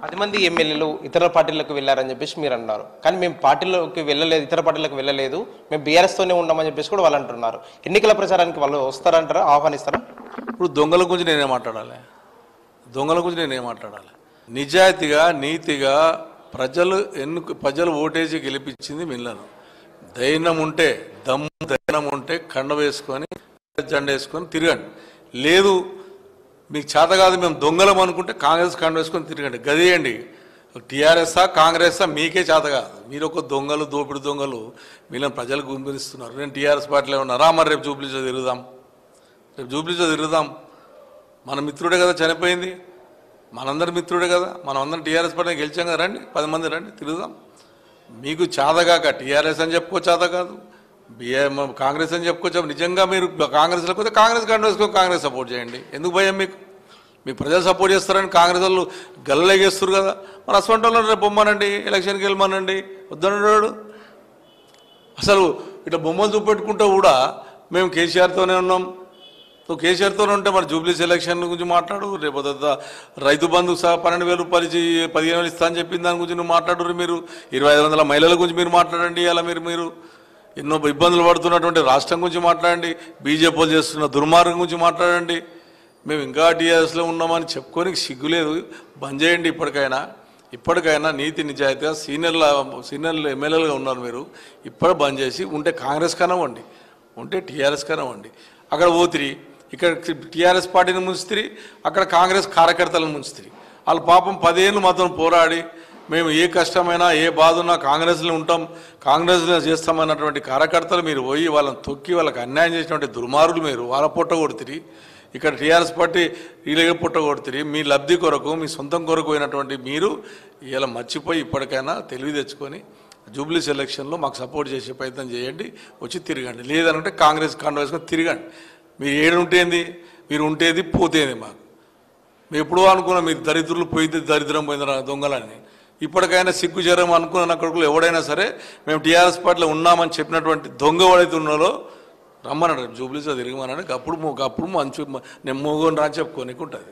10 మంది ఎమ్మెల్యేలు ఇతర పార్టీలకు వెళ్లారని చెప్పేసి మీరు అన్నారు. కానీ మేము పార్టీలోకి వెళ్ళలేదు, ఇతర పార్టీలకు వెళ్ళలేదు, మేము బీఆర్ఎస్తోనే ఉన్నామని చెప్పేసి కూడా వాళ్ళు అంటున్నారు. ఎన్నికల ప్రచారానికి వాళ్ళు వస్తారంటారా, ఆహ్వానిస్తారా? ఇప్పుడు దొంగల గురించి నేనేం మాట్లాడాలి? దొంగల గురించి నేనేం మాట్లాడాలి? నిజాయితీగా నీతిగా ప్రజలు ఓటేసి గెలిపించింది మిల్లను. ధైర్యం ఉంటే ధైర్యం ఉంటే కండ వేసుకొని జెండా వేసుకొని తిరగండి. లేదు మీకు చేత కాదు మేము దొంగలం అనుకుంటే కాంగ్రెస్ కండ వేసుకొని తిరగండి. గదేయండి. టీఆర్ఎస్ఆ కాంగ్రెస్ఆ మీకే చేత కాదు. మీరు ఒక దొంగలు, దోపిడి దొంగలు, వీళ్ళని ప్రజలు గుంపిస్తున్నారు. నేను టీఆర్ఎస్ పార్టీలో ఉన్నా, మరి రేపు జూబ్లీలో తిరుగుదాం. మన మిత్రుడే కదా చనిపోయింది, మనందరి మిత్రుడే కదా, మనం అందరం టీఆర్ఎస్ పార్టీ గెలిచాం కదా, రండి 10 మంది రండి తిరుగుదాం. మీకు చేతగాక టీఆర్ఎస్ అని చెప్పుకో చేత కాదు, కాంగ్రెస్ అని చెప్పుకోవచ్చు. నిజంగా మీరు కాంగ్రెస్లో పోతే కాంగ్రెస్ కండ వేసుకొని కాంగ్రెస్ సపోర్ట్ చేయండి. ఎందుకు భయం మీకు ప్రజలు సపోర్ట్ చేస్తారని కాంగ్రెస్ వాళ్ళు గల్లలేగేస్తారు కదా. మరి అసలు వాళ్ళు రేపు బొమ్మనండి, ఎలక్షన్కి వెళ్ళమనండి, వద్దన్నాడు. అసలు ఇట్లా బొమ్మలు చూపెట్టుకుంటూ కూడా మేము కేసీఆర్తోనే ఉన్నాం. కేసీఆర్తోనే ఉంటే మరి జూబ్లీస్ ఎలక్షన్ గురించి మాట్లాడు. రేపు రైతు బంధు 12,000 రూపాయలు 15,000 ఇస్తా అని చెప్పింది, దాని గురించి నువ్వు మాట్లాడు. మీరు 2,500 మహిళల గురించి మీరు మాట్లాడండి. అలా మీరు ఎన్నో ఇబ్బందులు పడుతున్నటువంటి రాష్ట్రం గురించి మాట్లాడండి. బీజేపీ చేస్తున్న దుర్మార్గం గురించి మాట్లాడండి. మేము ఇంకా టీఆర్ఎస్లో ఉన్నామని చెప్పుకొని సిగ్గులేదు. బంద్ చేయండి. ఇప్పటికైనా నీతి నిజాయితీగా సీనియర్లు ఎమ్మెల్యేలుగా ఉన్నారు మీరు. ఇప్పుడు బంద్ చేసి ఉంటే కాంగ్రెస్ కనవండి, ఉంటే టీఆర్ఎస్ కనవండి. అక్కడ పోతిరి, ఇక్కడ టీఆర్ఎస్ పార్టీని ముంచుతిరి, అక్కడ కాంగ్రెస్ కార్యకర్తలను ముంచుతిరి. వాళ్ళు పాపం 10 ఏళ్ళు మాత్రం పోరాడి మేము ఏ కష్టమైనా ఏ బాధ ఉన్నా కాంగ్రెస్లో ఉంటాం, కాంగ్రెస్లో చేస్తామన్నటువంటి కార్యకర్తలు మీరు పోయి వాళ్ళని తొక్కి వాళ్ళకి అన్యాయం చేసినటువంటి దుర్మార్గులు మీరు. వాళ్ళ పొట్ట కొడుతురి. ఇక్కడ టీఆర్ఎస్ పార్టీ వీళ్ళగా పొట్ట కొడుతురి. మీ లబ్ధి కొరకు మీ సొంతం కొరకు పోయినటువంటి మీరు ఇలా మర్చిపోయి ఇప్పటికైనా తెలివి తెచ్చుకొని జూబ్లీస్ ఎలక్షన్లో మాకు సపోర్ట్ చేసే ప్రయత్నం చేయండి. వచ్చి తిరగండి. లేదనంటే కాంగ్రెస్ కండ వేసుకొని తిరగండి. మీరు ఏడుంటేంది, మీరు ఉంటేది పోతేంది. మాకు మేము ఎప్పుడో అనుకున్నాం మీరు దరిద్రులు పోయింది, దరిద్రం పోయింది దొంగలని. ఇప్పటికైనా సిగ్గు చేరం అనుకున్న కొడుకులు ఎవడైనా సరే మేము టీఆర్ఎస్ పార్టీలో ఉన్నామని చెప్పినటువంటి దొంగ ఎవడైతే ఉన్నారో రమ్మన్నాడు, జూబ్లీస్లో తిరగమన్నాడు. అప్పుడు మంచు నేను మోగోని రా చెప్పుకోనికి ఉంటుంది.